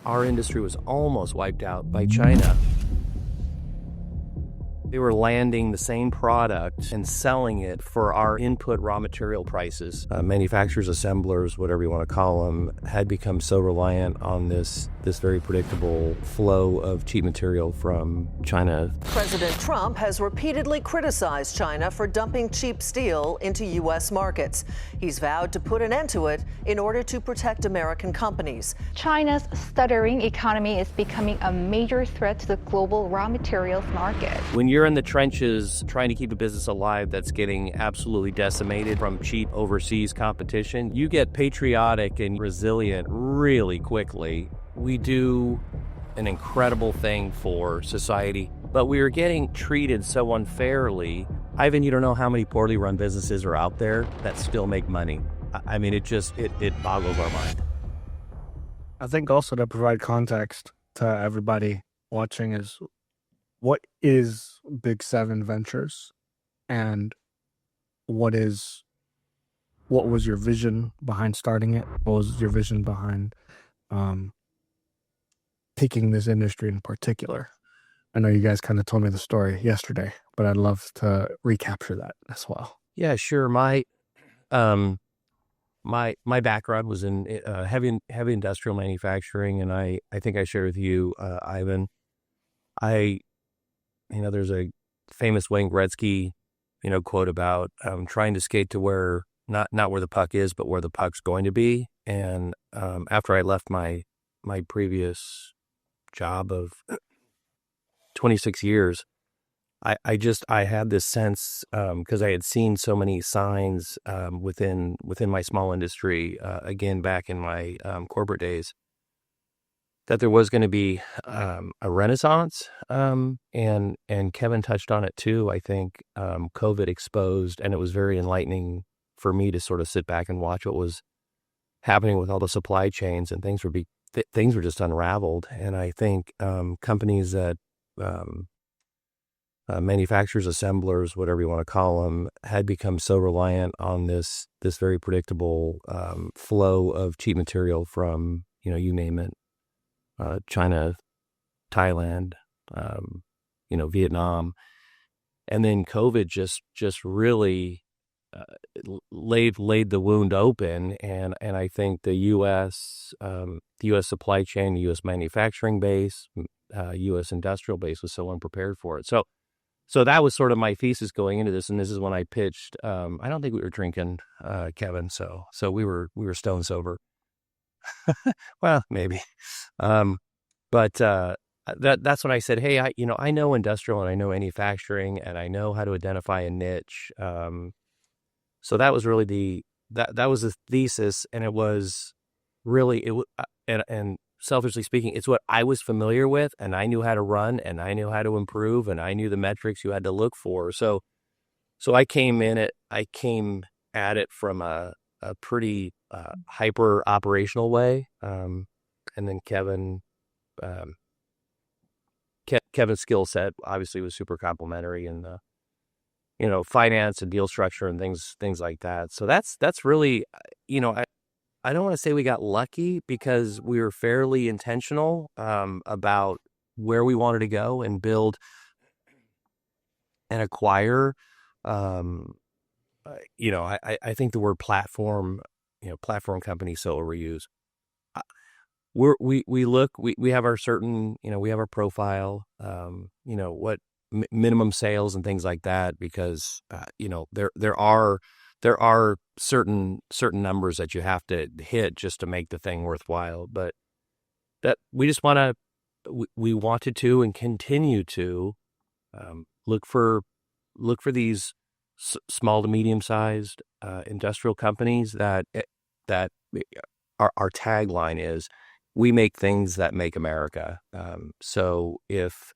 our industry was almost wiped out by China. They were landing the same product and selling it for our input raw material prices. Manufacturers, assemblers, whatever you want to call them, had become so reliant on this very predictable flow of cheap material from China. President Trump has repeatedly criticized China for dumping cheap steel into U.S. markets. He's vowed to put an end to it in order to protect American companies. China's stuttering economy is becoming a major threat to the global raw materials market. When you're in the trenches trying to keep a business alive that's getting absolutely decimated from cheap overseas competition, you get patriotic and resilient really quickly. We do an incredible thing for society, but we are getting treated so unfairly. Ivan, you don't know how many poorly run businesses are out there that still make money. I mean, it boggles our mind. I think also to provide context to everybody watching is what is Big Seven Ventures, and what was your vision behind starting it? What was your vision behind picking this industry in particular? I know you guys kind of told me the story yesterday, but I'd love to recapture that as well. Yeah, sure. My background was in heavy industrial manufacturing, and I think I shared with you, Ivan. There's a famous Wayne Gretzky, quote about trying to skate to where not where the puck is, but where the puck's going to be. And after I left my previous job of 26 years, I had this sense, because I had seen so many signs within my small industry, again back in my corporate days, that there was going to be a renaissance, and Kevin touched on it too. I think COVID exposed, and it was very enlightening for me to sort of sit back and watch what was happening with all the supply chains, and things were just unraveled. And I think companies that manufacturers, assemblers, whatever you want to call them, had become so reliant on this very predictable flow of cheap material from you name it. China, Thailand, Vietnam, and then COVID just really laid the wound open, and I think the U.S. Supply chain, the U.S. manufacturing base, U.S. industrial base was so unprepared for it. So that was sort of my thesis going into this, and this is when I pitched. I don't think we were drinking, Kevin, so we were stone sober. Well, maybe. But that's when I said, hey, I know industrial and I know manufacturing and I know how to identify a niche. So that was really that was the thesis, and it was really and selfishly speaking, it's what I was familiar with, and I knew how to run, and I knew how to improve, and I knew the metrics you had to look for. So I came at it from a pretty hyper operational way, and then Kevin's skill set obviously was super complementary in the finance and deal structure and things like that. So that's really, I don't want to say we got lucky, because we were fairly intentional about where we wanted to go and build and acquire. I think the word platform company so overused. We have our certain, we have our profile, what minimum sales and things like that, because there are certain numbers that you have to hit just to make the thing worthwhile. But that we wanted to and continue to look for these small to medium sized industrial companies that our tagline is, we make things that make America. So if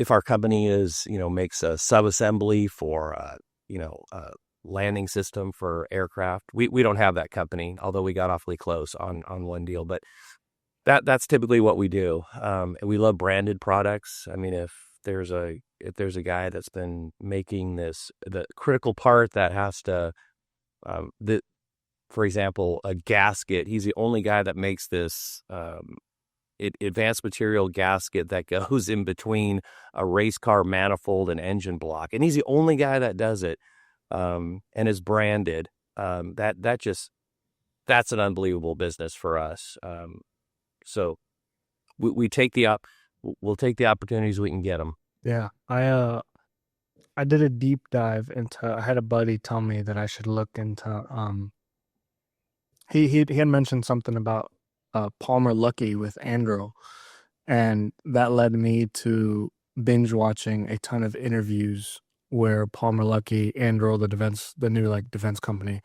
our company makes a sub-assembly for a landing system for aircraft, we don't have that company, although we got awfully close on one deal. But that's typically what we do. And we love branded products. I mean, if there's a guy that's been making the critical part that has to, for example, a gasket, he's the only guy that makes this advanced material gasket that goes in between a race car manifold and engine block, and he's the only guy that does it, and is branded. That's an unbelievable business for us. So we take we'll take the opportunities we can get them. Yeah, I did a deep dive into. I had a buddy tell me that I should look into. He had mentioned something about Palmer Luckey with Andrew, and that led me to binge watching a ton of interviews where Palmer Luckey, Andrew, the new like defense company,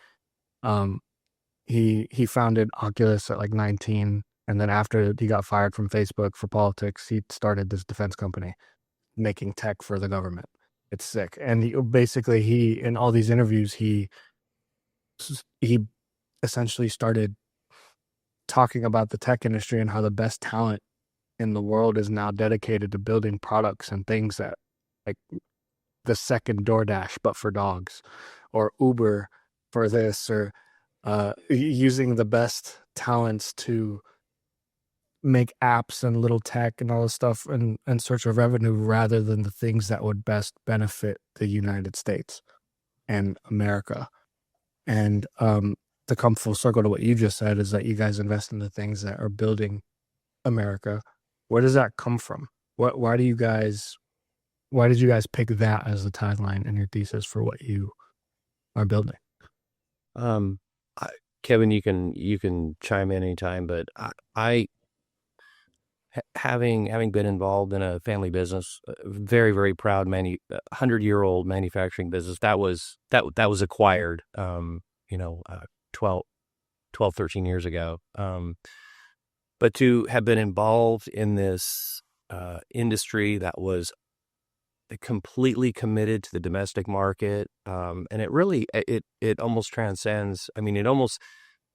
he founded Oculus at like 19, and then after he got fired from Facebook for politics, he started this defense company making tech for the government. It's sick. And he in all these interviews he essentially started talking about the tech industry and how the best talent in the world is now dedicated to building products and things that, like, the second DoorDash but for dogs, or Uber for this, or using the best talents to make apps and little tech and all this stuff in search of revenue, rather than the things that would best benefit the United States and America. And to come full circle to what you just said, is that you guys invest in the things that are building America. Where does that come from? Why did you guys pick that as the tagline in your thesis for what you are building? Kevin, you can chime in anytime, but I having been involved in a family business, very, very proud 100-year-old manufacturing business that was acquired, 12, 13 years ago. But to have been involved in this industry that was completely committed to the domestic market, and it really it almost transcends. I mean,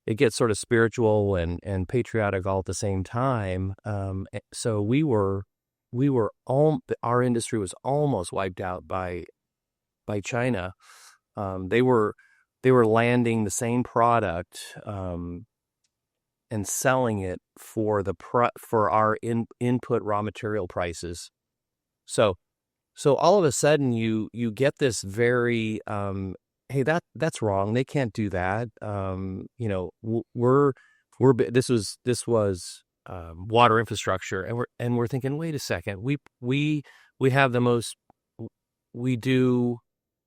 it gets sort of spiritual and patriotic all at the same time. So our industry was almost wiped out by China. They were landing the same product and selling it for our input raw material prices. So all of a sudden you get this very hey, that's wrong. They can't do that. This was water infrastructure, and we're thinking, wait a second, we have we do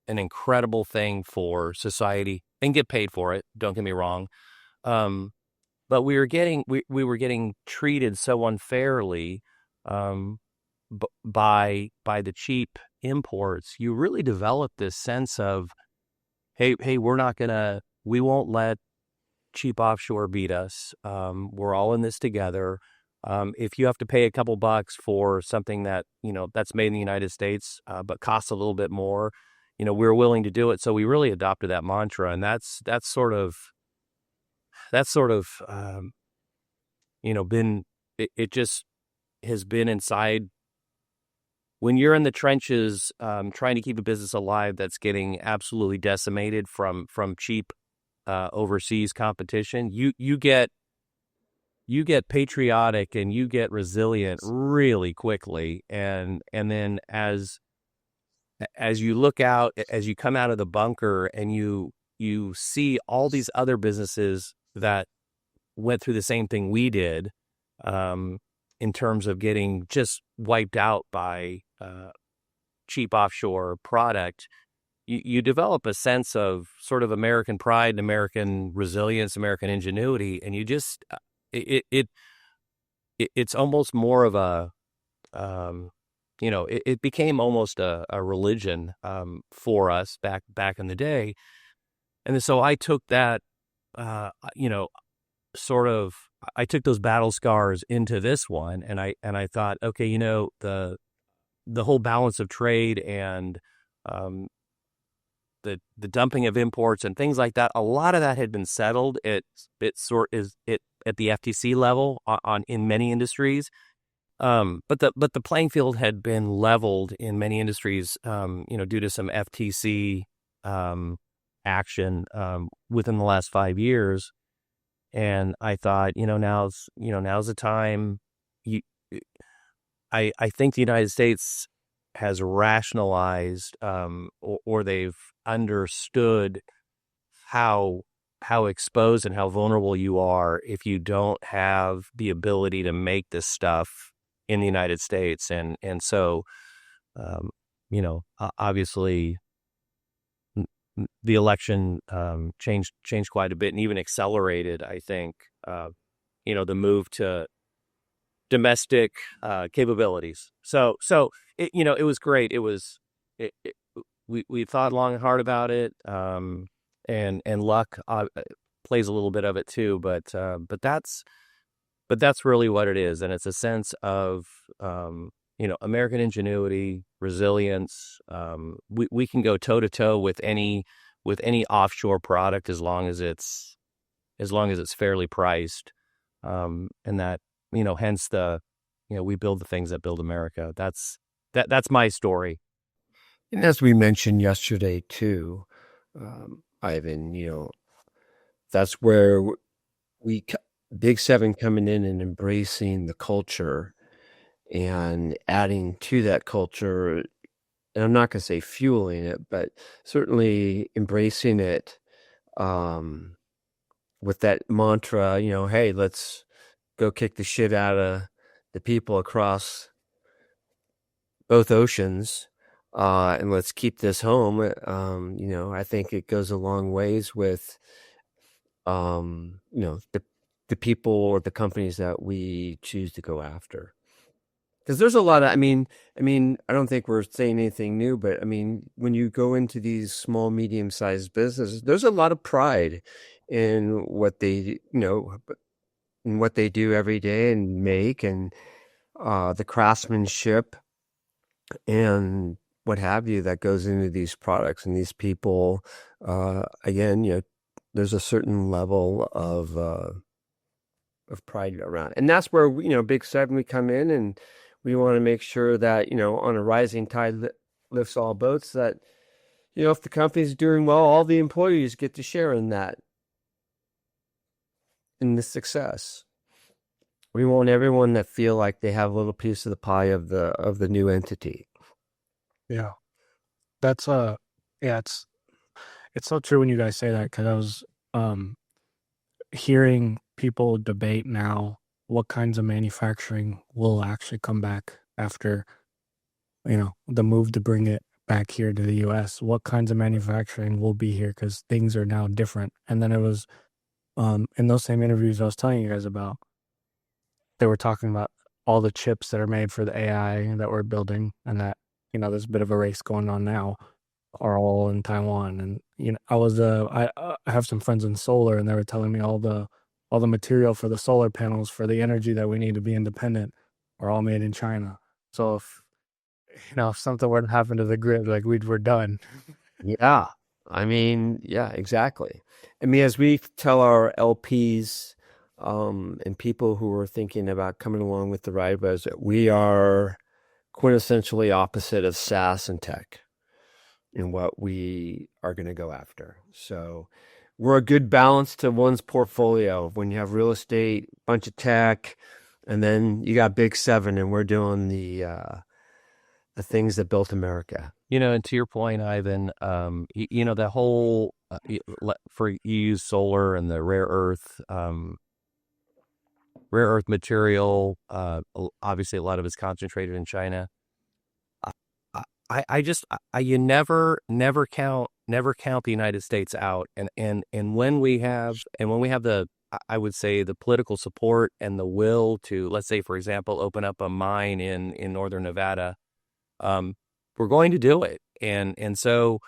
an incredible thing for society and get paid for it. Don't get me wrong, but we were getting treated so unfairly by the cheap imports. You really develop this sense of, hey, we won't let cheap offshore beat us. We're all in this together. If you have to pay a couple bucks for something that, that's made in the United States, but costs a little bit more, we're willing to do it. So we really adopted that mantra, and that's sort of been, it just has been inside. When you're in the trenches, trying to keep a business alive that's getting absolutely decimated from cheap overseas competition, you get patriotic and you get resilient really quickly, and then as you look out, as you come out of the bunker, and you see all these other businesses that went through the same thing we did, in terms of getting just wiped out by cheap offshore product, you develop a sense of sort of American pride and American resilience, American ingenuity, and you just it's almost more of a it became almost a religion for us back in the day. And so I took that I took those battle scars into this one, and I thought, okay, the whole balance of trade and the dumping of imports and things like that, a lot of that had been settled. It at the FTC level in many industries, but the playing field had been leveled in many industries, due to some FTC action within the last 5 years. And I thought, now's the time you, I think the United States has rationalized or they've understood how how exposed and how vulnerable you are if you don't have the ability to make this stuff in the United States. And so um, obviously the election changed quite a bit and even accelerated, I think, the move to domestic capabilities. So it was great. It, we thought long and hard about it, and luck plays a little bit of it too. But that's really what it is, and it's a sense of American ingenuity, resilience. We can go toe to toe with any offshore product as long as it's fairly priced, and that hence the we build the things that build America. That's my story. And as we mentioned yesterday too, Ivan, that's where we Big Seven coming in and embracing the culture and adding to that culture. And I'm not going to say fueling it, but certainly embracing it with that mantra, hey, let's go kick the shit out of the people across both oceans, and let's keep this home. I think it goes a long ways with, the people or the companies that we choose to go after. Because there's a lot of, I don't think we're saying anything new, but when you go into these small, medium-sized businesses, there's a lot of pride in what they, in what they do every day and make, and the craftsmanship and what have you that goes into these products and these people. Again, there's a certain level of pride around it. And that's where Big Seven, we come in and we want to make sure that on a rising tide lifts all boats, that if the company's doing well, all the employees get to share in that, in the success. We want everyone to feel like they have a little piece of the pie of the new entity. Yeah, that's yeah, it's so true when you guys say that, because I was hearing people debate now what kinds of manufacturing will actually come back after the move to bring it back here to the US. What kinds of manufacturing will be here, because things are now different. And then it was in those same interviews I was telling you guys about, they were talking about all the chips that are made for the AI that we're building, and that there's a bit of a race going on now, are all in Taiwan. And I have some friends in solar, and they were telling me all the material for the solar panels for the energy that we need to be independent are all made in China. So if something were to happen to the grid, like we're done. Yeah. Yeah, exactly. As we tell our LPs and people who are thinking about coming along with the ride, was that we are quintessentially opposite of SaaS and tech in what we are going to go after. So we're a good balance to one's portfolio. When you have real estate, bunch of tech, and then you got Big Seven, and we're doing the things that built America. And to your point, Ivan, the whole for you use solar and the rare earth material. Obviously, a lot of it's concentrated in China. You never count the United States out, and when we have the, I would say, the political support and the will to, let's say, for example, open up a mine in northern Nevada, we're going to do it. And so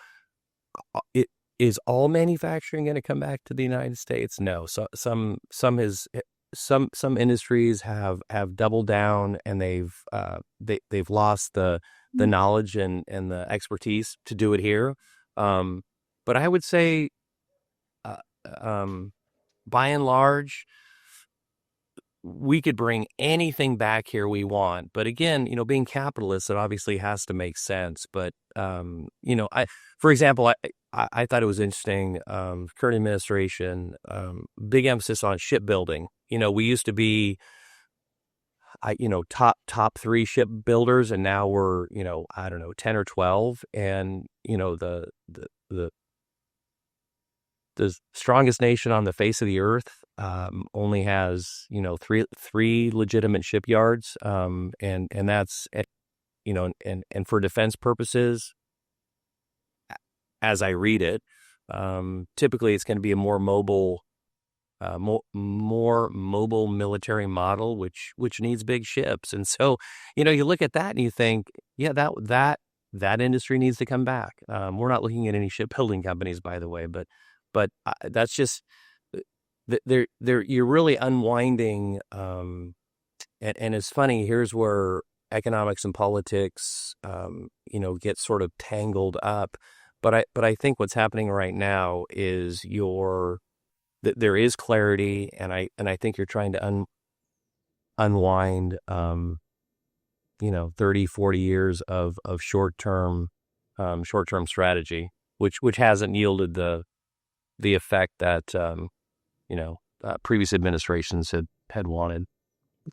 it is all manufacturing going to come back to the United States? No. So some industries have doubled down, and they've lost the knowledge and the expertise to do it here. But I would say, by and large, we could bring anything back here we want. But again, being capitalist, it obviously has to make sense. But, for example, I thought it was interesting, current administration, big emphasis on shipbuilding. We used to be top three shipbuilders, and now we're, I don't know, 10 or 12, and the strongest nation on the face of the earth only has three legitimate shipyards, and that's and for defense purposes, as I read it, typically it's going to be a more mobile military model, which needs big ships. And so, you look at that and you think, yeah, that industry needs to come back. We're not looking at any shipbuilding companies, by the way, but that's just you're really unwinding. And it's funny. Here's where economics and politics, get sort of tangled up. But I think what's happening right now is there is clarity, and I think you're trying to unwind 30, 40 years of short-term strategy, which hasn't yielded the effect that previous administrations had wanted.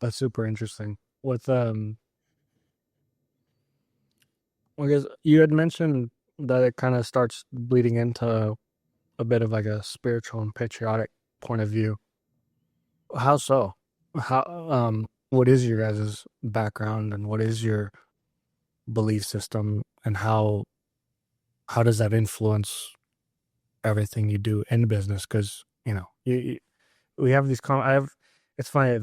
That's super interesting. With I guess you had mentioned that it kind of starts bleeding into a bit of like a spiritual and patriotic point of view. How so? What is your guys' background, and what is your belief system, and how does that influence everything you do in business? Because we have these it's funny,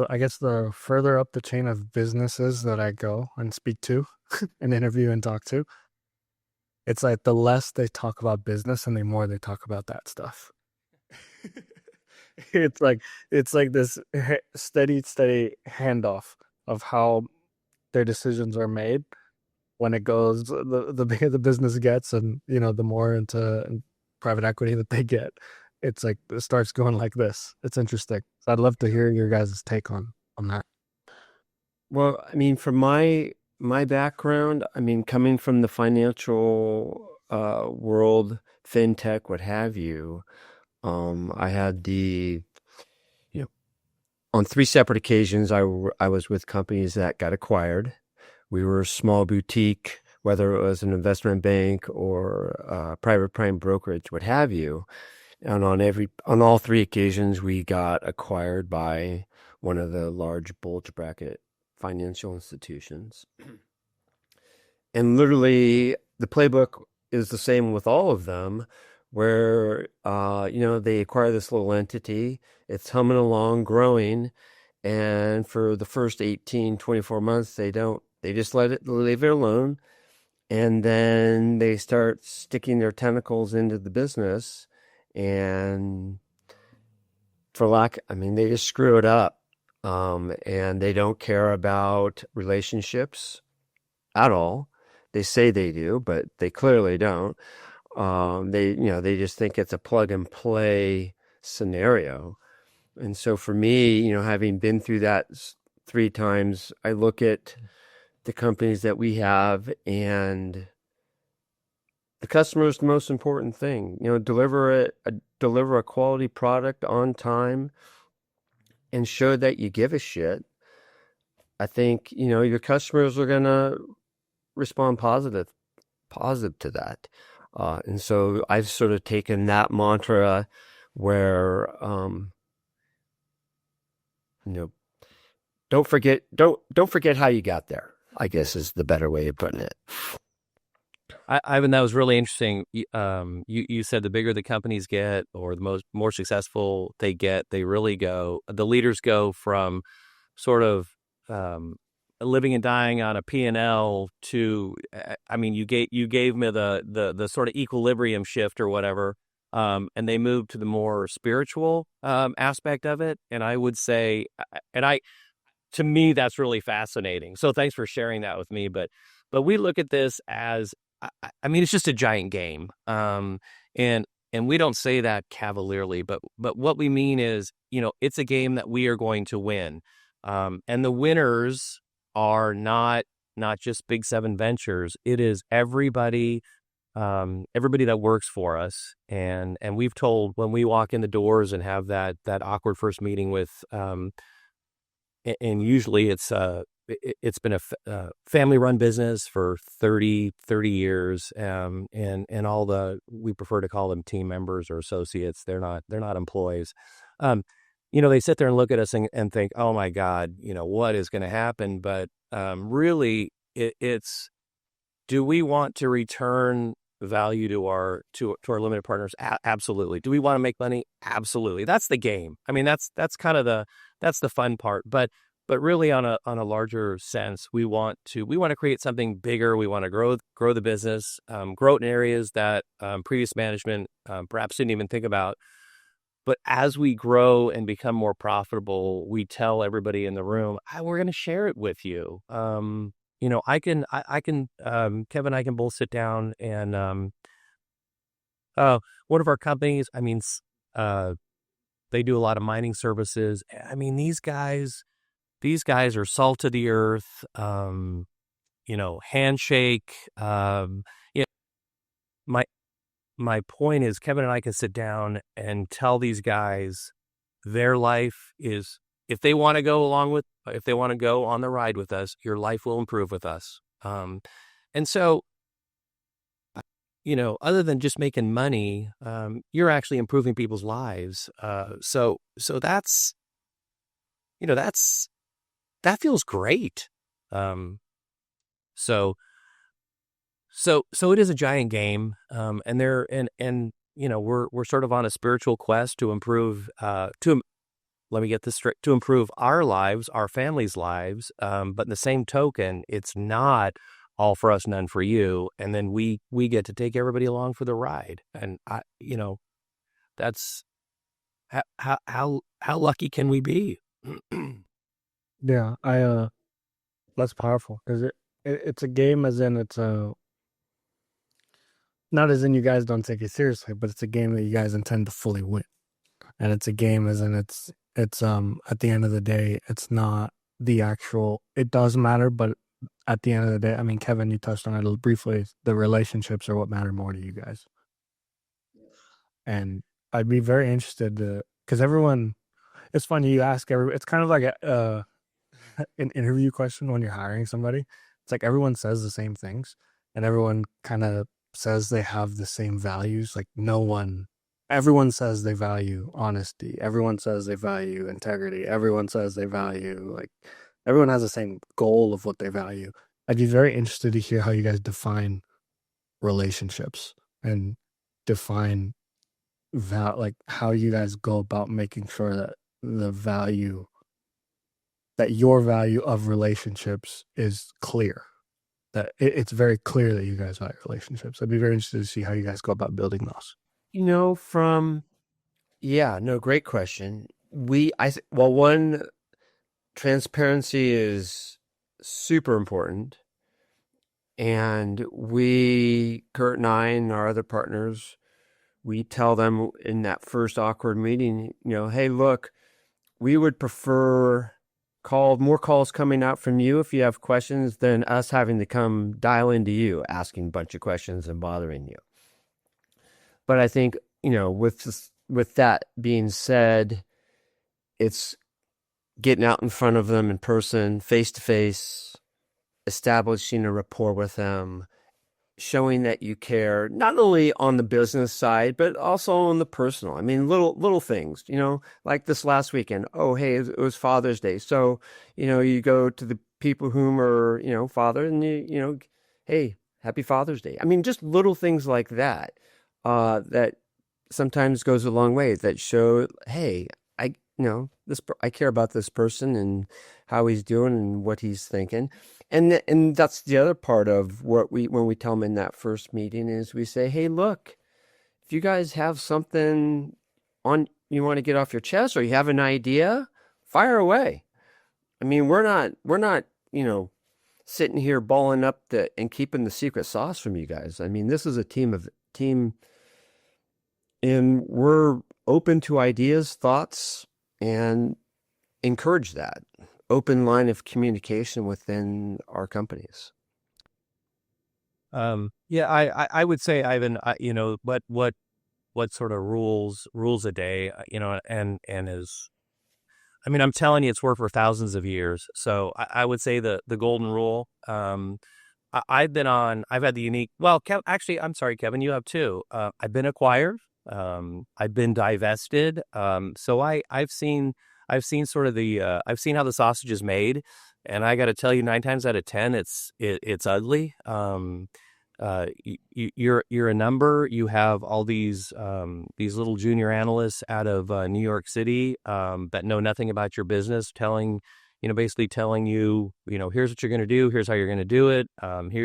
I guess the further up the chain of businesses that I go and speak to and interview and talk to, it's like the less they talk about business and the more they talk about that stuff. It's like this steady handoff of how their decisions are made when it goes, the bigger the business gets, and the more into private equity that they get. It's like it starts going like this. It's interesting. So I'd love to hear your guys' take on that. Well, I mean, from my background, I mean, coming from the financial world, fintech, what have you, I had on 3 separate occasions, I was with companies that got acquired. We were a small boutique, whether it was an investment bank or private prime brokerage, what have you. And on all 3 occasions, we got acquired by one of the large bulge bracket financial institutions. And literally, the playbook is the same with all of them, where they acquire this little entity, it's humming along, growing, and for the first 18, 24 months, they just leave it alone, and then they start sticking their tentacles into the business, and they just screw it up, and they don't care about relationships at all. They say they do, but they clearly don't. They just think it's a plug and play scenario. And so for me, having been through that 3 times, I look at the companies that we have, and the customer is the most important thing. Deliver a quality product on time and show that you give a shit. I think, your customers are going to respond positive to that. And so I've sort of taken that mantra where, don't forget how you got there, I guess is the better way of putting it. Ivan, that was really interesting. You said the bigger the companies get, or the more successful they get, the leaders go from sort of living and dying on a P&L to, I mean, you gave me the sort of equilibrium shift or whatever, and they moved to the more spiritual aspect of it. And I would say, to me, that's really fascinating. So thanks for sharing that with me. But we look at this as, I mean, it's just a giant game. And we don't say that cavalierly, but what we mean is, it's a game that we are going to win. And the winners are not just Big 7 Ventures. It is everybody that works for us. And we've told, when we walk in the doors and have that awkward first meeting with and usually it's been a family run business for 30 years. And all we prefer to call them team members or associates. They're not employees. Um, they sit there and look at us and think, oh my God, what is going to happen? But really it's, do we want to return value to our limited partners? Absolutely. Do we want to make money? Absolutely. That's the game. I mean, that's kind of that's the fun part. But really, on a larger sense, we want to create something bigger. We want to grow the business, grow it in areas that previous management perhaps didn't even think about. But as we grow and become more profitable, we tell everybody in the room, we're going to share it with you. Kevin and I can both sit down and, one of our companies, I mean, they do a lot of mining services. I mean, these guys are salt of the earth, handshake. Yeah, my, my point is Kevin and I can sit down and tell these guys their life is, if they want to go on the ride with us, your life will improve with us. And so, other than just making money, you're actually improving people's lives. So that feels great. Um, so, so it is a giant game. We're sort of on a spiritual quest to improve, let me get this straight, to improve our lives, our families' lives. But in the same token, it's not all for us, none for you. And then we get to take everybody along for the ride. And that's how lucky can we be? Yeah, that's powerful because it's a game, as in it's a not as in you guys don't take it seriously, but it's a game that you guys intend to fully win, and it's a game as in it's at the end of the day, it's not the actual. It does matter, but at the end of the day, I mean, Kevin, you touched on it briefly. The relationships are what matter more to you guys, and I'd be very interested to because everyone. It's funny you ask every. It's kind of like an interview question when you're hiring somebody. It's like everyone says the same things and everyone kind of says they have the same values. Like everyone says they value honesty. Everyone says they value integrity. Everyone says they value, like, everyone has the same goal of what they value. I'd be very interested to hear how you guys define relationships and define like how you guys go about making sure that your value of relationships is clear. That it's very clear that you guys value relationships. I'd be very interested to see how you guys go about building those. Great question. One, transparency is super important. And Kurt and I and our other partners, we tell them in that first awkward meeting, hey, look, we would prefer more calls coming out from you if you have questions than us having to come dial into you, asking a bunch of questions and bothering you. But I think, with that being said, it's getting out in front of them in person, face to face, establishing a rapport with them, showing that you care, not only on the business side, but also on the personal. I mean, little things, like this last weekend. Oh, hey, it was Father's Day. So, you go to the people whom are, father, and hey, happy Father's Day. I mean, just little things like that, that sometimes goes a long way, that show, hey, I care about this person and how he's doing and what he's thinking. And that's the other part of when we tell them in that first meeting is we say, hey, look, if you guys have something you want to get off your chest, or you have an idea, fire away. I mean, we're not, sitting here balling up and keeping the secret sauce from you guys. I mean, this is a team, and we're open to ideas, thoughts, and encourage that open line of communication within our companies. I would say, Ivan, what sort of rules a day, and is I mean, I'm telling you, it's worked for thousands of years. So I would say the golden rule. I've had the unique. Well, actually, I'm sorry, Kevin, you have too. I've been acquired. I've been divested. So I've seen sort of I've seen how the sausage is made, and I got to tell you, 9 times out of 10, it's ugly. You're a number. You have all these little junior analysts out of New York City that know nothing about your business, basically telling you, here's what you're going to do, here's how you're going to do it.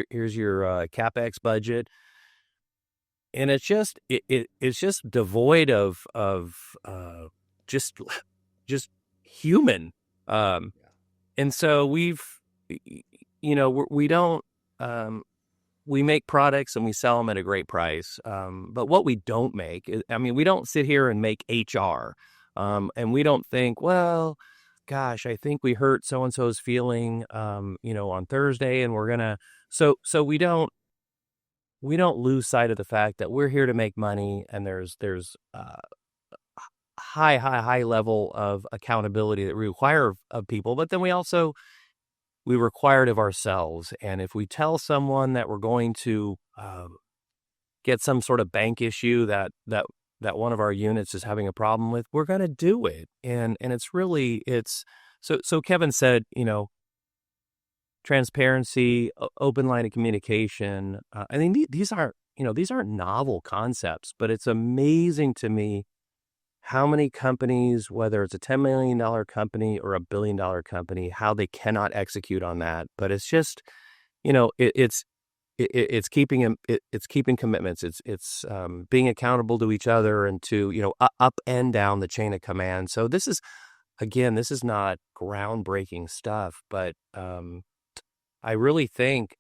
Here's your capex budget, and it's just devoid of just just human. And so we don't. We make products and we sell them at a great price. But what we don't make, we don't sit here and make HR. And we don't think, well, gosh, I think we hurt so-and-so's feeling, on Thursday, and we're going to, so we don't lose sight of the fact that we're here to make money, and there's high level of accountability that we require of people. But then we require it of ourselves. And if we tell someone that we're going to get some sort of bank issue that one of our units is having a problem with, we're going to do it. And it's so Kevin said, transparency, open line of communication. I mean, these aren't novel concepts, but it's amazing to me how many companies, whether it's a $10 million company or a $1 billion company, how they cannot execute on that. But it's just, it's keeping commitments. It's being accountable to each other and to, up and down the chain of command. So this is not groundbreaking stuff, but I really think,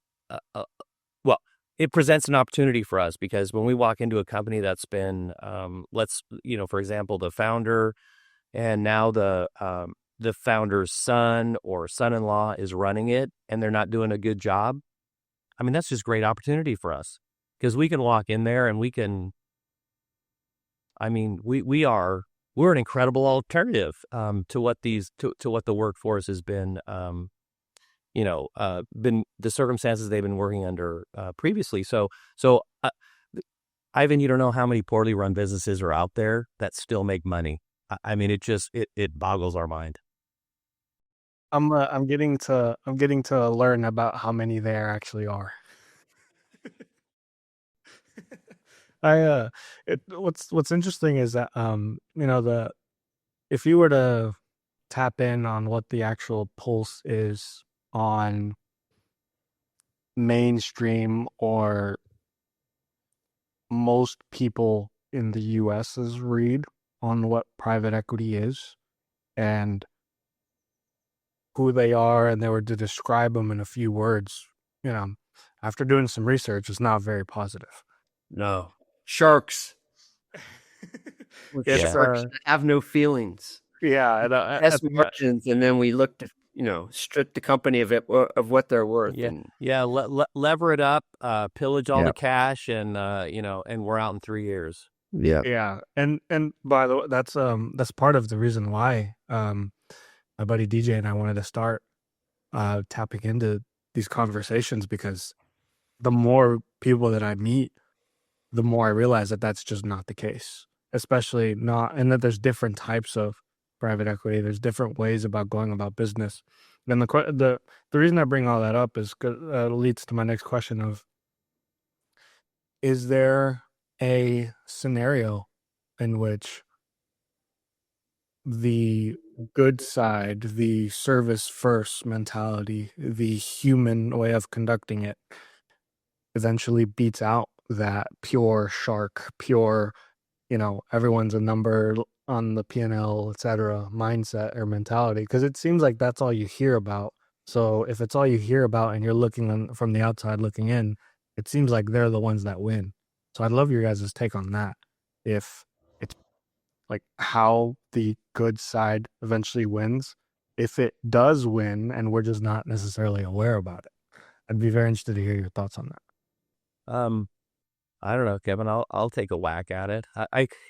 well, it presents an opportunity for us, because when we walk into a company that's been, for example, the founder and now the founder's son or son-in-law is running it and they're not doing a good job. I mean, that's just great opportunity for us, because we can walk in there and we're an incredible alternative to what what the workforce has been, been the circumstances they've been working under previously. So, Ivan, you don't know how many poorly run businesses are out there that still make money. I mean, it boggles our mind. I'm getting to learn about how many there actually are. What's interesting is that if you were to tap in on what the actual pulse is on mainstream or most people in the US's read on what private equity is and who they are, and they were to describe them in a few words, after doing some research, it's not very positive. No. Sharks. It's, sharks that have no feelings. Yeah. And, Best margins, and then we look to, strip the company of what they're worth. Yeah. Lever it up, pillage all the cash, and we're out in 3 years. Yeah. Yeah. And by the way, that's part of the reason why my buddy DJ and I wanted to start tapping into these conversations, because the more people that I meet, the more I realize that that's just not the case, especially and that there's different types of private equity. There's different ways about going about business. And the reason I bring all that up is it leads to my next question of, is there a scenario in which the good side, the service first mentality, the human way of conducting it eventually beats out that pure shark, pure, everyone's a number on the P&L, etc. mindset or mentality? Because it seems like that's all you hear about. So if it's all you hear about and you're looking from the outside looking in, it seems like they're the ones that win. So I'd love your guys' take on that. If it's like how the good side eventually wins, if it does win and we're just not necessarily aware about it. I'd be very interested to hear your thoughts on that. I don't know, Kevin. I'll take a whack at it.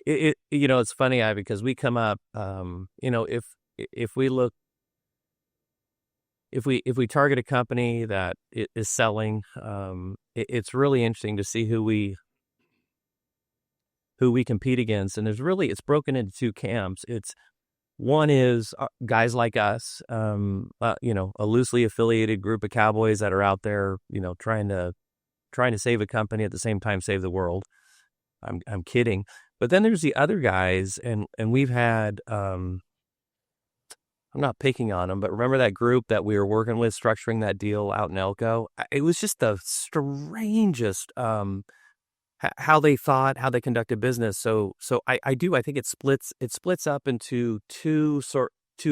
It's funny, because we come up, if we look, if we target a company that is selling, it's really interesting to see who we compete against. And it's broken into two camps. It's one is guys like us, a loosely affiliated group of cowboys that are out there, trying to save a company at the same time save the world. I'm kidding. But then there's the other guys, and we've had, I'm not picking on them, but remember that group that we were working with structuring that deal out in Elko? It was just the strangest, how they thought, how they conducted business. So I think it splits up into two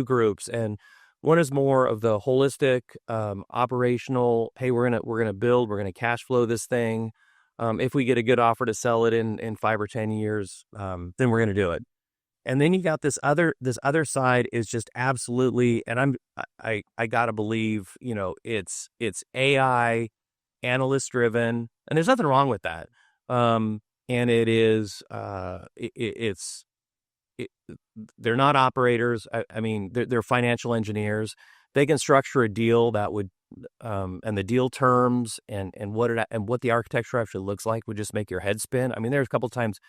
groups, and one is more of the holistic, operational. Hey, we're gonna build, we're gonna cash flow this thing. If we get a good offer to sell it in 5 or 10 years, then we're gonna do it. And then you got this other side is just absolutely, and I gotta believe, it's AI analyst driven, and there's nothing wrong with that. And it is, they're not operators. I mean, they're financial engineers. They can structure a deal that would, and the deal terms and what the architecture actually looks like would just make your head spin. I mean, there's a couple times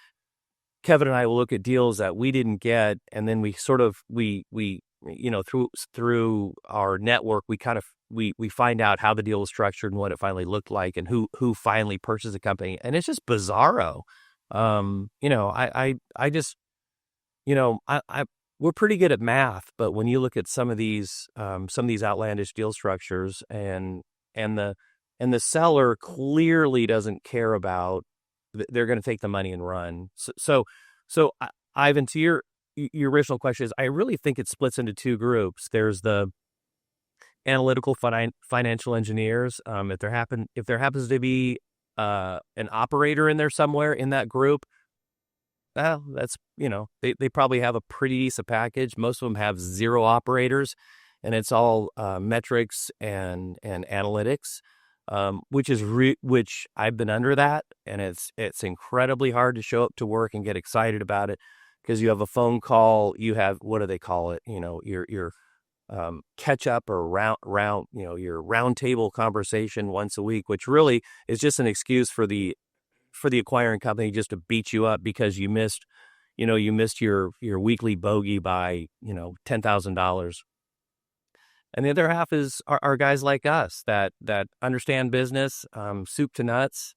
Kevin and I will look at deals that we didn't get, and then we sort of through our network we find out how the deal was structured and what it finally looked like and who finally purchased the company, and it's just bizarro. I just we're pretty good at math, but when you look at some of these outlandish deal structures, and the seller clearly doesn't care about, they're going to take the money and run. So Ivan, to your original question, is I really think it splits into two groups. There's the analytical financial engineers. If there happens to be an operator in there somewhere in that group, well, that's, they probably have a pretty decent package. Most of them have zero operators, and it's all metrics and analytics, which I've been under that, and it's incredibly hard to show up to work and get excited about it, because you have a phone call, you have, what do they call it? Your catch up or your round table conversation once a week, which really is just an excuse for the acquiring company just to beat you up because you missed your weekly bogey by $10,000. And the other half are guys like us that understand business, soup to nuts,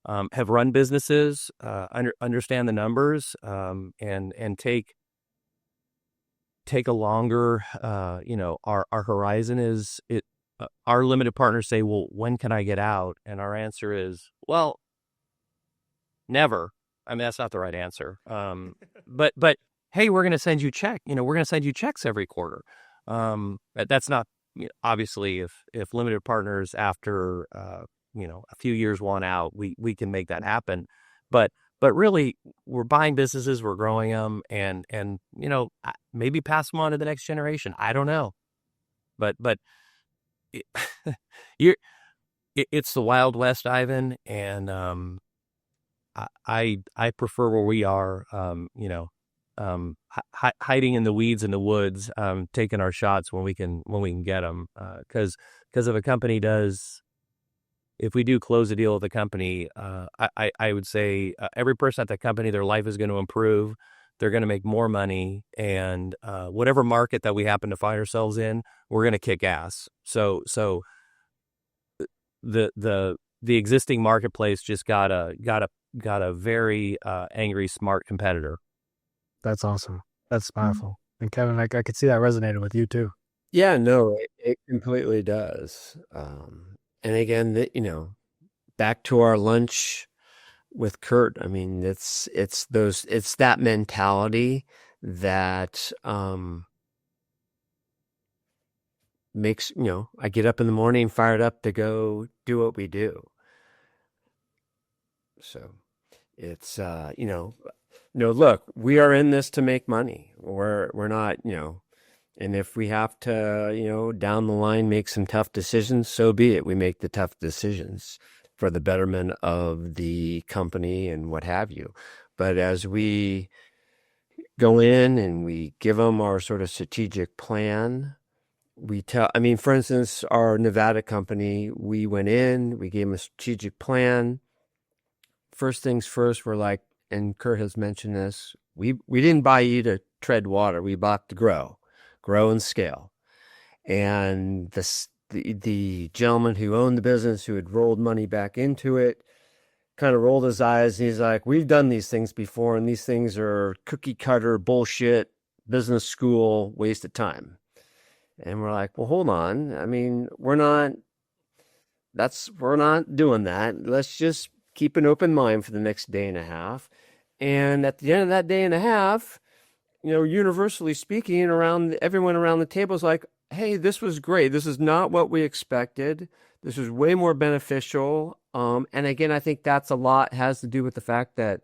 have run businesses, understand the numbers, and take a longer, our horizon is it. Our limited partners say, well, when can I get out? And our answer is, well, never. I mean, that's not the right answer. But hey, we're going to send you we're going to send you checks every quarter. That's not, obviously, if limited partners after a few years want out, we can make that happen. But really, we're buying businesses, we're growing them, and maybe pass them on to the next generation. I don't know, but it's the Wild West, Ivan, and I prefer where we are, hiding in the weeds in the woods, taking our shots when we can get them, because if a company does. If we do close a deal with a company, I would say every person at that company, their life is going to improve. They're going to make more money, and whatever market that we happen to find ourselves in, we're going to kick ass. So the existing marketplace just got a very angry, smart competitor. That's awesome. That's powerful. And Kevin, I could see that resonated with you too. Yeah, no, it completely does. And again, back to our lunch with Kurt. I mean, it's that mentality that makes, I get up in the morning fired up to go do what we do. So it's, look, we are in this to make money. We're not, and if we have to, down the line, make some tough decisions, so be it. We make the tough decisions for the betterment of the company and what have you. But as we go in and we give them our sort of strategic plan. I mean, for instance, our Nevada company, we went in, we gave them a strategic plan. First things first, we're like, and Kurt has mentioned this, we didn't buy you to tread water. We bought to grow and scale. And the gentleman who owned the business, who had rolled money back into it, kind of rolled his eyes, and he's like, we've done these things before, and these things are cookie cutter bullshit, business school, waste of time. And we're like, well, hold on. I mean, we're not doing that. Let's just keep an open mind for the next day and a half. And at the end of that day and a half, universally speaking, everyone around the table is like, hey, this was great. This is not what we expected. This is way more beneficial. And again, I think that's a lot has to do with the fact that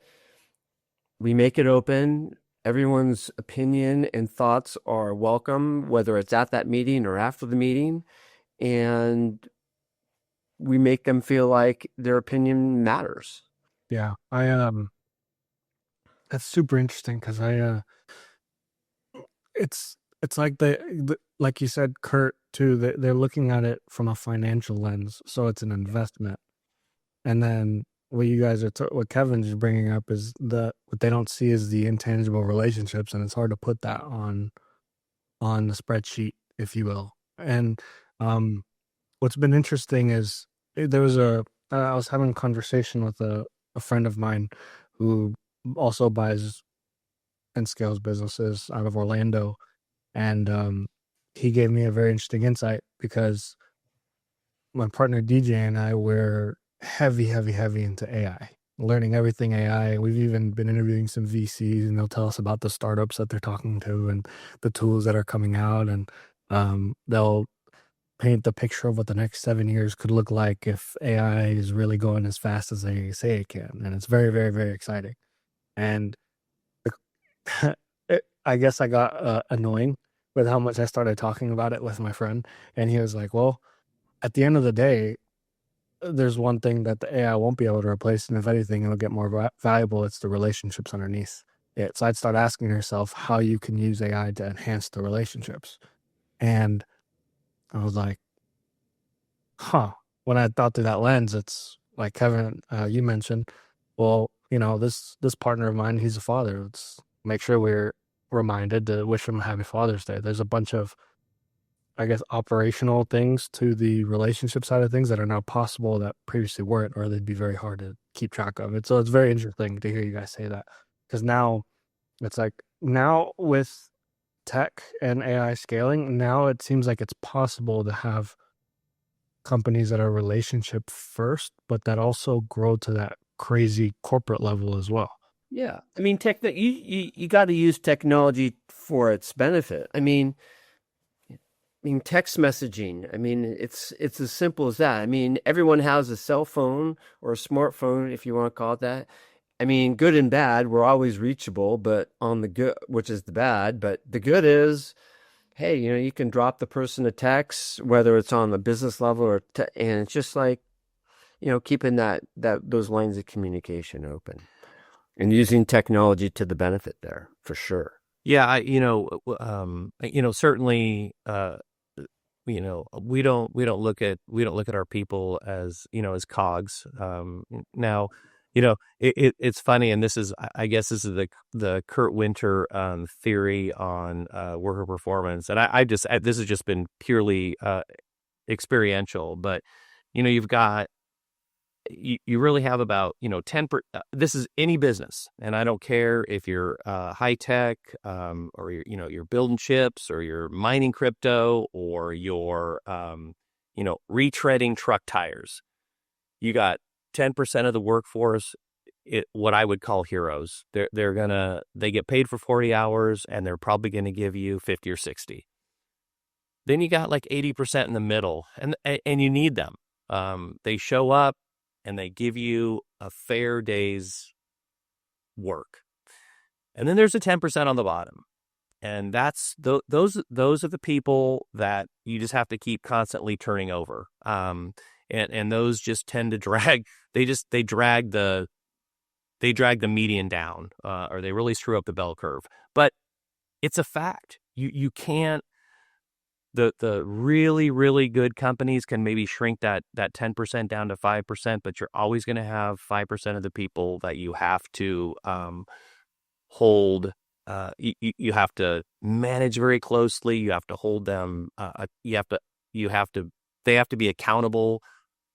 we make it open. Everyone's opinion and thoughts are welcome, whether it's at that meeting or after the meeting. And we make them feel like their opinion matters. Yeah, that's super interesting because it's like like you said, Kurt, too. They're looking at it from a financial lens, so it's an investment. And then what you guys are, what Kevin's just bringing up is what they don't see is the intangible relationships, and it's hard to put that on the spreadsheet, if you will. And what's been interesting is there was I was having a conversation with a friend of mine who also buys and scales businesses out of Orlando. And he gave me a very interesting insight because my partner DJ and I were heavy into AI, learning everything AI. We've even been interviewing some VCs, and they'll tell us about the startups that they're talking to and the tools that are coming out. And they'll paint the picture of what the next 7 years could look like if AI is really going as fast as they say it can. And it's very, very, very exciting. And I guess I got annoying with how much I started talking about it with my friend. And he was like, well, at the end of the day, there's one thing that the AI won't be able to replace. And if anything, it'll get more valuable. It's the relationships underneath it. So I'd start asking yourself how you can use AI to enhance the relationships. And I was like, when I thought through that lens, it's like Kevin, you mentioned, well, this partner of mine, he's a father. Let's make sure we're reminded to wish him a happy Father's Day. There's a bunch of, I guess, operational things to the relationship side of things that are now possible that previously weren't, or they'd be very hard to keep track of it. So it's very interesting to hear you guys say that, because now it's like, now with tech and AI scaling, now it seems like it's possible to have companies that are relationship first, but that also grow to that crazy corporate level as well. Yeah. I mean, you got to use technology for its benefit. I mean, text messaging. I mean, it's as simple as that. I mean, everyone has a cell phone or a smartphone, if you want to call it that. I mean, good and bad, we're always reachable, but on the good, which is the bad, but the good is, hey, you can drop the person a text, whether it's on the business level and it's just like, keeping those lines of communication open and using technology to the benefit there for sure. Yeah, certainly, we don't look at our people as as cogs. Now, it's funny, and I guess this is the Kurt Winter theory on worker performance, and this has just been purely experiential, but you've got. You really have about 10%. This is any business, and I don't care if you're high tech, or you're building chips, or you're mining crypto, or you're retreading truck tires. You got 10% of the workforce, what I would call heroes. They get paid for 40 hours, and they're probably gonna give you 50 or 60. Then you got like 80% in the middle, and you need them. They show up, and they give you a fair day's work. And then there's a 10% on the bottom. And that's those are the people that you just have to keep constantly turning over. And those just tend to drag, they drag the they drag the median down, or they really screw up the bell curve. But it's a fact. You can't. The really, really good companies can maybe shrink that 10% down to 5%, but you're always going to have 5% of the people that you have to hold. You have to manage very closely. You have to hold them. You have to. They have to be accountable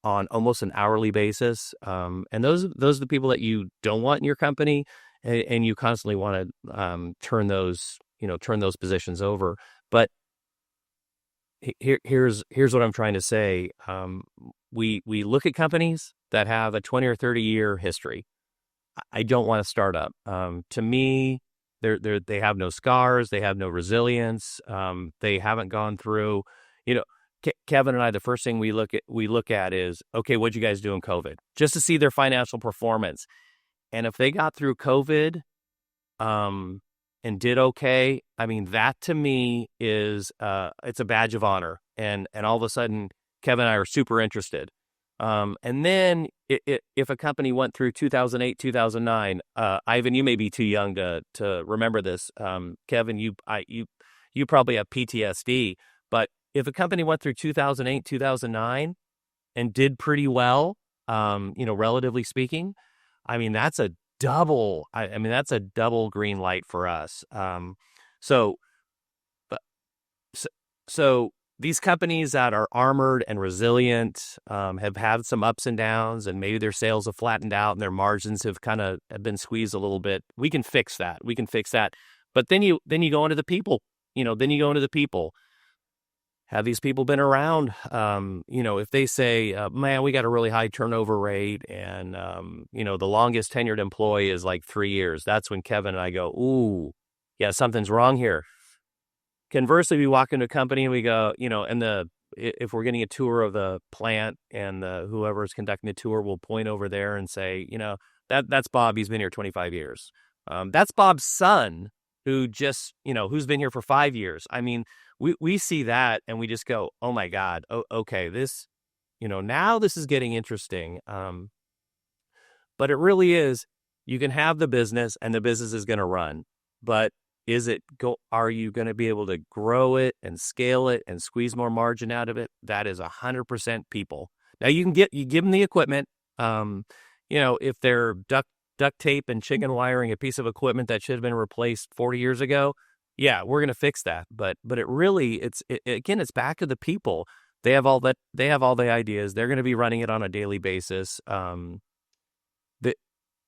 on almost an hourly basis. And those are the people that you don't want in your company, and you constantly want to turn those positions over. But here's what I'm trying to say. We look at companies that have a 20 or 30 year history. I don't want to start up. To me, they have no scars. They have no resilience. They haven't gone through, you know, Kevin and I, the first thing we look at is, okay, what'd you guys do in COVID? Just to see their financial performance. And if they got through COVID, and did okay, I mean, that to me is, it's a badge of honor. And all of a sudden, Kevin and I are super interested. And then if a company went through 2008, 2009, Ivan, you may be too young to remember this. Kevin, you probably have PTSD, but if a company went through 2008, 2009 and did pretty well, relatively speaking, I mean, that's a double. I mean, that's a double green light for us. So, but so these companies that are armored and resilient, have had some ups and downs, and maybe their sales have flattened out and their margins have been squeezed a little bit. We can fix that. But then you go into the people. Have these people been around? If they say, man, we got a really high turnover rate, and the longest tenured employee is like 3 years, that's when Kevin and I go, ooh, yeah, something's wrong here. Conversely, we walk into a company and we go, if we're getting a tour of the plant, and whoever's conducting the tour will point over there and say, that's Bob. He's been here 25 years. That's Bob's son, who's been here for 5 years. I mean, we see that and we just go, oh my God, okay, this, now this is getting interesting. But it really is, you can have the business and the business is going to run, but are you going to be able to grow it and scale it and squeeze more margin out of it? That is 100% people. Now you give them the equipment. If they're duct tape and chicken wiring a piece of equipment that should have been replaced 40 years ago, yeah, we're going to fix that. But it really, it's back to the people. They have all the ideas. They're going to be running it on a daily basis.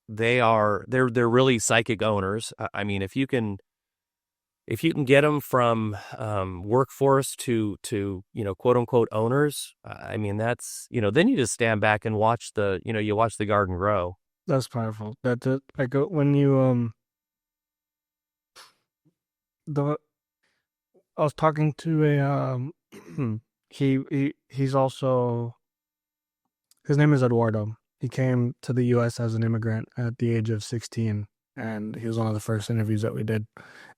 They're really psychic owners. I mean, if you can get them from workforce to quote unquote owners, I mean, that's, then you just stand back and watch you watch the garden grow. That's powerful. When you I was talking to a he's also, his name is Eduardo. He came to the U.S. as an immigrant at the age of 16, and he was one of the first interviews that we did.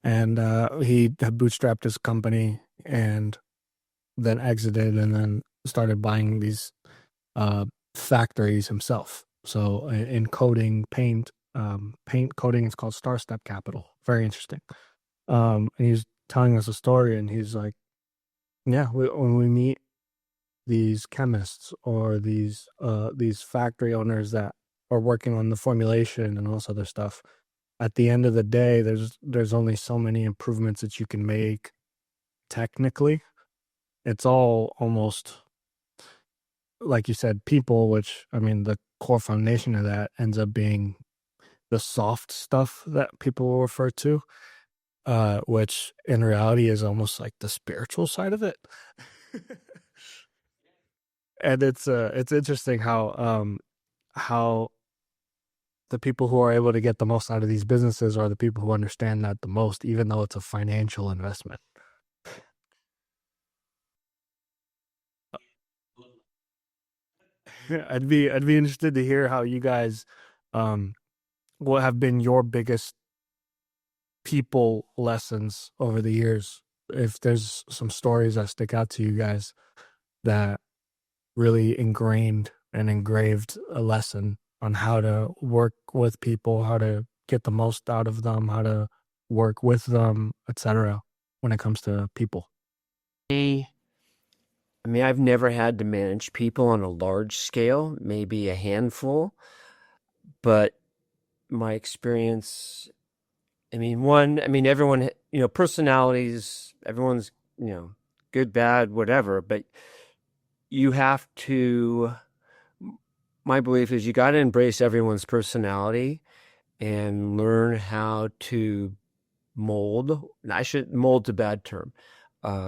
And he had bootstrapped his company and then exited, and then started buying these factories himself. So in coding, paint coding, it's called Star Step Capital. Very interesting. And he's telling us a story, and he's like, yeah, when we meet these chemists or these factory owners that are working on the formulation and all this other stuff, at the end of the day, there's only so many improvements that you can make technically. It's all almost, like you said, people, which, I mean, the core foundation of that ends up being the soft stuff that people will refer to, which in reality is almost like the spiritual side of it. And it's interesting how the people who are able to get the most out of these businesses are the people who understand that the most, even though it's a financial investment. I'd be interested to hear how you guys, what have been your biggest people lessons over the years. If there's some stories that stick out to you guys that really ingrained and engraved a lesson on how to work with people, how to get the most out of them, how to work with them, etc. when it comes to people? I mean, I've never had to manage people on a large scale, maybe a handful, but my experience, everyone, personalities, everyone's, good, bad, whatever, but you have to, my belief is you got to embrace everyone's personality and learn how to mold's a bad term,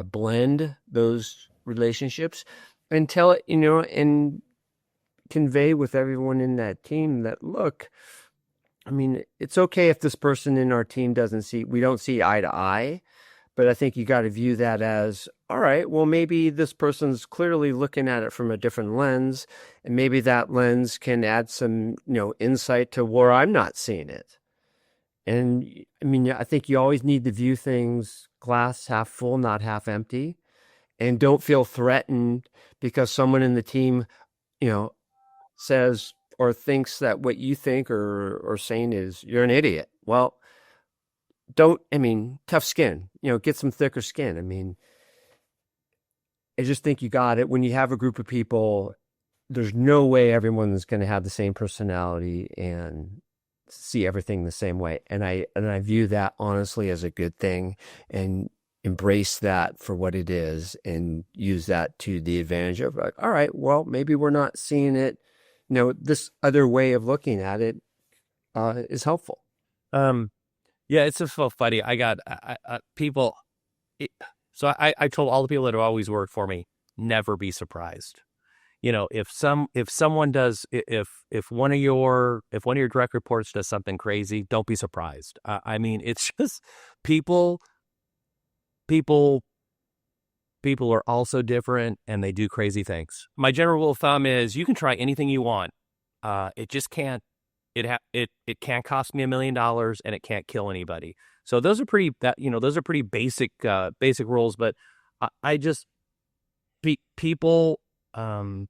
blend those relationships and tell it, and convey with everyone in that team that, look, it's okay if this person in our team we don't see eye to eye, but I think you got to view that as, all right, well, maybe this person's clearly looking at it from a different lens, and maybe that lens can add some, insight to where I'm not seeing it. And I think you always need to view things glass half full, not half empty, and don't feel threatened because someone in the team, says or thinks that what you think or saying is you're an idiot. Well, tough skin, get some thicker skin. I just think you got it. When you have a group of people, there's no way everyone's going to have the same personality and see everything the same way. And I view that honestly as a good thing, and embrace that for what it is and use that to the advantage of, like, all right, well, maybe we're not seeing it, this other way of looking at it is helpful. Yeah, it's just so funny. I got people. So I told all the people that have always worked for me, never be surprised. If someone does, if one of your direct reports does something crazy, don't be surprised. It's just people are also different, and they do crazy things. My general rule of thumb is you can try anything you want. It just can't. It can't cost me $1 million, and it can't kill anybody. So those are pretty basic rules. But I just people 100%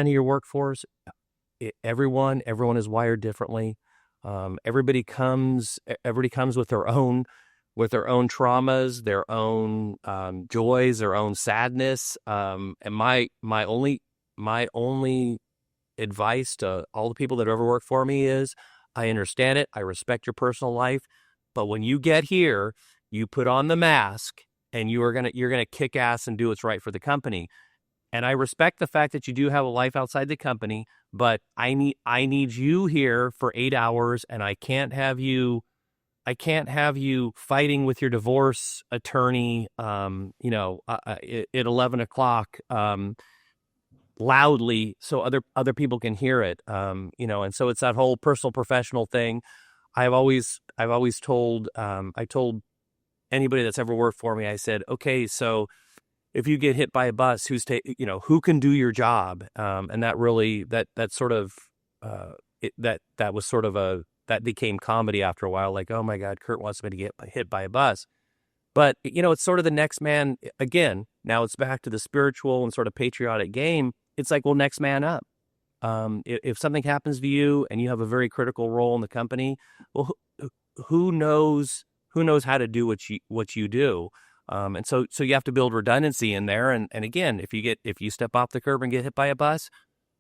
of your workforce, everyone is wired differently. Everybody comes with their own traumas, their own joys, their own sadness. And my only advice to all the people that ever worked for me is, I understand it. I respect your personal life, but when you get here, you put on the mask, and you're gonna kick ass and do what's right for the company. And I respect the fact that you do have a life outside the company, but I need you here for 8 hours, and I can't have you fighting with your divorce attorney, at 11 o'clock, loudly, so other people can hear it. And so it's that whole personal professional thing. I've always told, I told anybody that's ever worked for me, I said, okay, so if you get hit by a bus, who can do your job? And that really, that sort of, that was sort of that became comedy after a while. Like, oh my God, Kurt wants me to get hit by a bus. But, it's sort of the next man again. Now it's back to the spiritual and sort of patriotic game. It's like, well, next man up. If something happens to you and you have a very critical role in the company, well, who knows how to do what you do? And so you have to build redundancy in there. And again, if you step off the curb and get hit by a bus,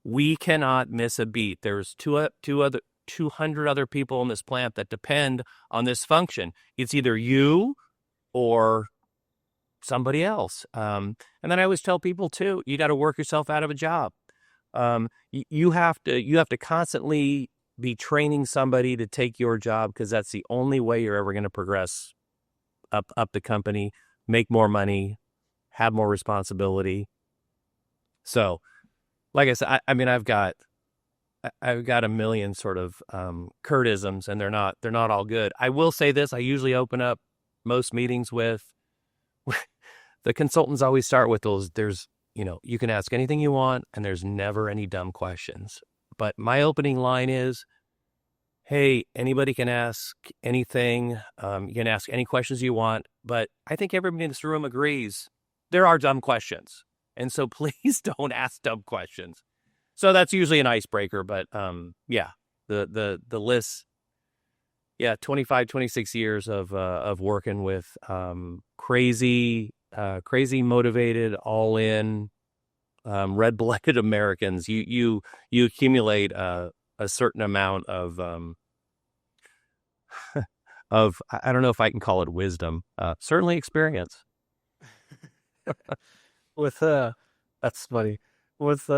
we cannot miss a beat. There's 200 other people in this plant that depend on this function. It's either you or somebody else. And then I always tell people too, you got to work yourself out of a job. You have to constantly be training somebody to take your job, because that's the only way you're ever going to progress up the company, make more money, have more responsibility. So, like I said, I've got a million sort of Kurtisms, and they're not all good. I will say this: I usually open up most meetings with the consultants always start with those. You can ask anything you want, and there's never any dumb questions. But my opening line is, hey, anybody can ask anything. You can ask any questions you want, but I think everybody in this room agrees there are dumb questions. And so please don't ask dumb questions. So that's usually an icebreaker, but yeah, the list, yeah, 25, 26 years of working with crazy motivated, all in red-blooded Americans. You accumulate a certain amount of I don't know if I can call it wisdom, certainly experience. With that's funny. With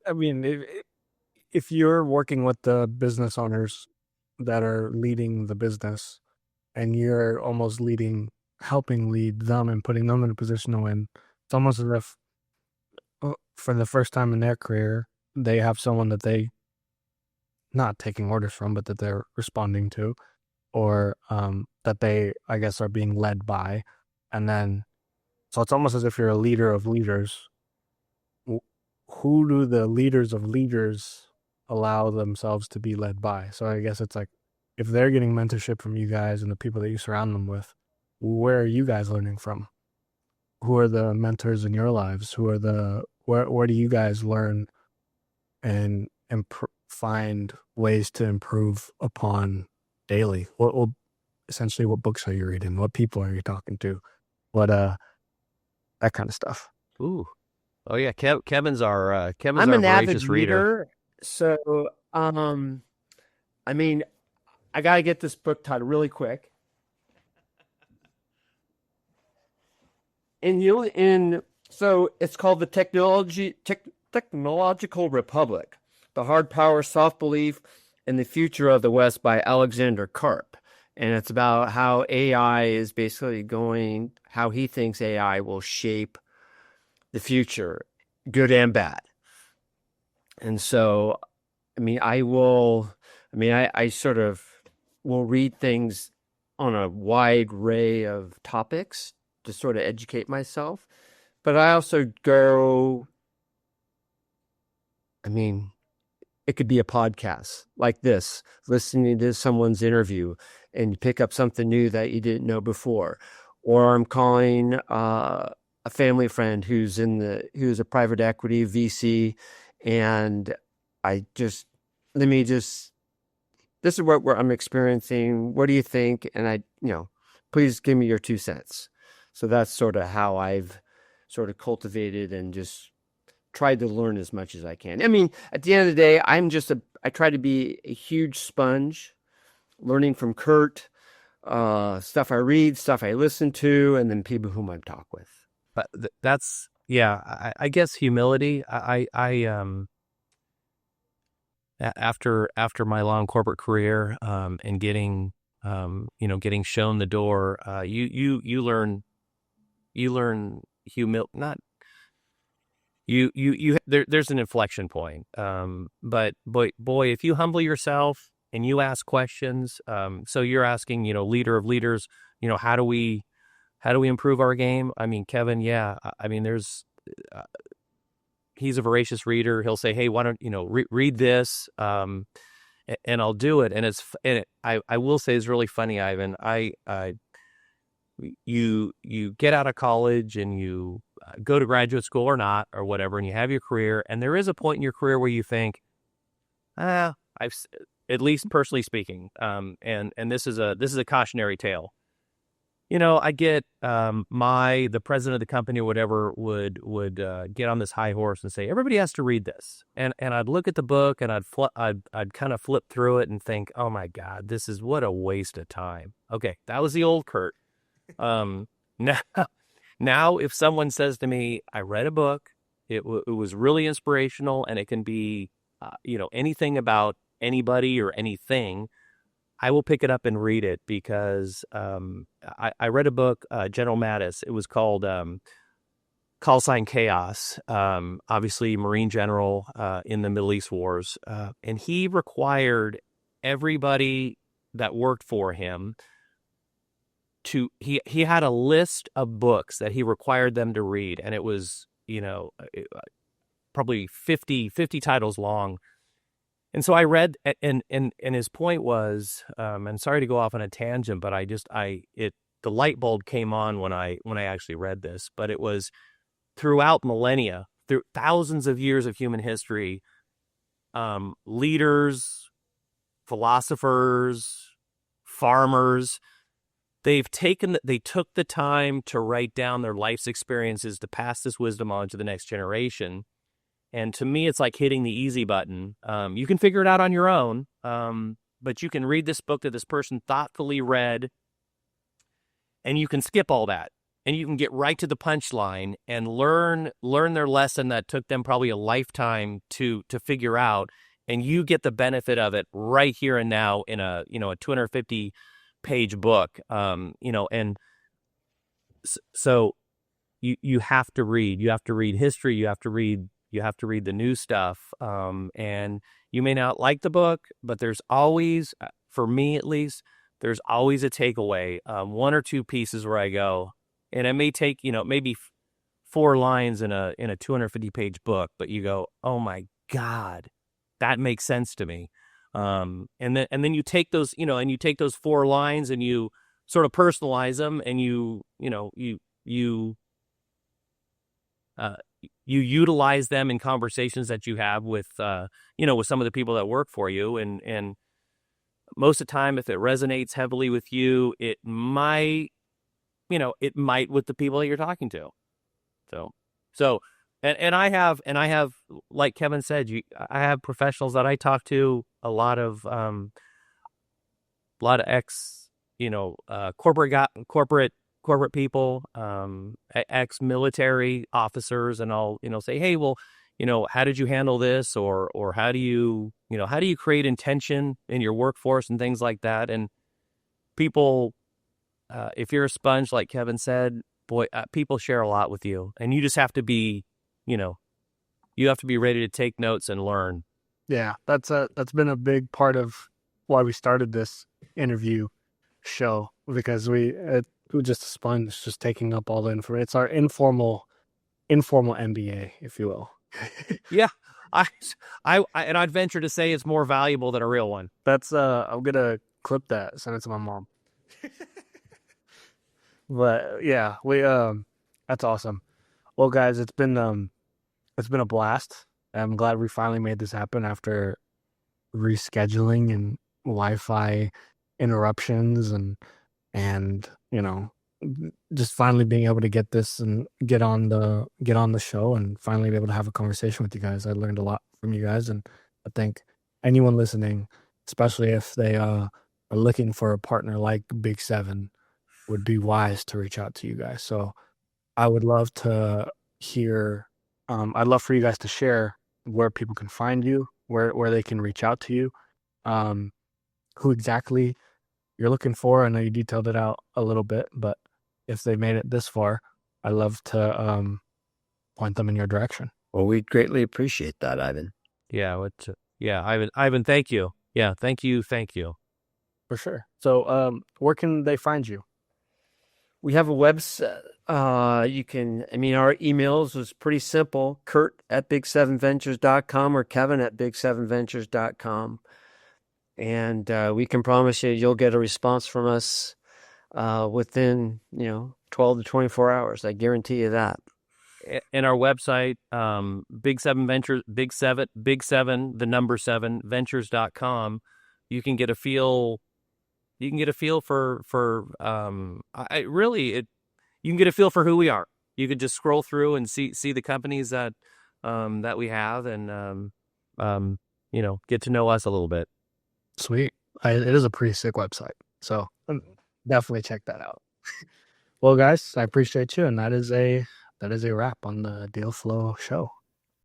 I mean, if you're working with the business owners that are leading the business, and you're almost helping lead them and putting them in a position to win, it's almost as if for the first time in their career, they have someone that they not taking orders from, but that they're responding to, or that they, I guess, are being led by. And then, so it's almost as if you're a leader of leaders. Who do the leaders of leaders allow themselves to be led by? So I guess it's like, if they're getting mentorship from you guys and the people that you surround them with, where are you guys learning from? Who are the mentors in your lives? Where do you guys learn and find ways to improve upon daily? Essentially, what books are you reading? What people are you talking to? What that kind of stuff. Ooh, oh yeah, Kevin's our I'm an avid voracious reader. reader, so I mean, I gotta get this book titled really quick. So it's called the Technological Republic: The Hard Power, Soft Belief, and the Future of the West by Alexander Karp. And it's about how AI is basically how he thinks AI will shape the future, good and bad. And so, I sort of will read things on a wide array of topics to sort of educate myself. But I also it could be a podcast like this, listening to someone's interview, and you pick up something new that you didn't know before. Or I'm calling a family friend who's a private equity VC, and this is what I'm experiencing. What do you think? And please give me your 2 cents. So that's sort of how I've sort of cultivated and just tried to learn as much as I can. I mean, at the end of the day, I try to be a huge sponge, learning from Kurt, stuff I read, stuff I listen to, and then people whom I talk with. But that's, yeah, I guess humility. After my long corporate career, and getting shown the door, you learn not there's an inflection point. But boy, if you humble yourself and you ask questions, so you're asking, leader of leaders, how do we improve our game? I mean, Kevin, yeah, I mean, he's a voracious reader. He'll say, hey, why don't read this, and I'll do it. And I will say it's really funny, Ivan. You get out of college and you go to graduate school or not or whatever, and you have your career, and there is a point in your career where you think, I've, at least personally speaking, and this is a cautionary tale. I get the president of the company or whatever would get on this high horse and say, everybody has to read this, and I'd look at the book and I'd kind of flip through it and think, oh my God, this is what a waste of time. Okay, that was the old Kurt. Now if someone says to me, I read a book, it was really inspirational, and it can be anything about anybody or anything, I will pick it up and read it, because I read a book, General Mattis. It was called Call Sign Chaos. Obviously, Marine general in the Middle East wars, and he required everybody that worked for him he had a list of books that he required them to read, and it was probably 50 titles long. And so I read, and his point was, and sorry to go off on a tangent, but the light bulb came on when I actually read this, but it was throughout millennia, through thousands of years of human history, leaders, philosophers, farmers, they took the time to write down their life's experiences to pass this wisdom on to the next generation. And to me, it's like hitting the easy button. You can figure it out on your own, but you can read this book that this person thoughtfully read, and you can skip all that, and you can get right to the punchline and learn their lesson that took them probably a lifetime to figure out, and you get the benefit of it right here and now in a 250-page book. And so you have to read. You have to read history. You have to read the new stuff. And you may not like the book, but there's always, for me at least, there's always a takeaway, one or two pieces where I go, and it may take, maybe 4 lines in a 250-page book, but you go, oh my God, that makes sense to me. And then you take those, and you take those 4 lines and you sort of personalize them, and you utilize them in conversations that you have with, with some of the people that work for you. And most of the time, if it resonates heavily with you, it might with the people that you're talking to. So, and I have, like Kevin said, I have professionals that I talk to, a lot of ex, corporate people, ex-military officers, and I'll, say, hey, well, how did you handle this? Or how do you create intention in your workforce and things like that? And people, if you're a sponge, like Kevin said, boy, people share a lot with you, and you just have to be, you have to be ready to take notes and learn. Yeah, that's been a big part of why we started this interview show, because we're just a sponge, just taking up all the information. It's our informal MBA, if you will. Yeah, I'd venture to say it's more valuable than a real one. That's I'm gonna clip that, send it to my mom. But yeah, that's awesome. Well, guys, it's been a blast. I'm glad we finally made this happen after rescheduling and Wi-Fi interruptions and just finally being able to get this and get on the show and finally be able to have a conversation with you guys. I learned a lot from you guys, and I think anyone listening, especially if they are looking for a partner like Big 7, would be wise to reach out to you guys. So I would love to hear, I'd love for you guys to share where people can find you, where they can reach out to you, who exactly you're looking for. I know you detailed it out a little bit, but if they made it this far, I'd love to point them in your direction. Well, we'd greatly appreciate that, Ivan. Yeah, Ivan, thank you. Yeah, thank you. For sure. So where can they find you? We have a website. Our emails was pretty simple. Kurt@big7ventures.com or Kevin@big7ventures.com. And we can promise you'll get a response from us within 12 to 24 hours. I guarantee you that. And our website, Big 7 Ventures, Big 7, the number 7 ventures.com. You can get a feel. You can get a feel for you can get a feel for who we are. You could just scroll through and see the companies that we have, and get to know us a little bit. Sweet. It is a pretty sick website, so definitely check that out. Well, guys, I appreciate you, and that is a wrap on the Deal Flow show.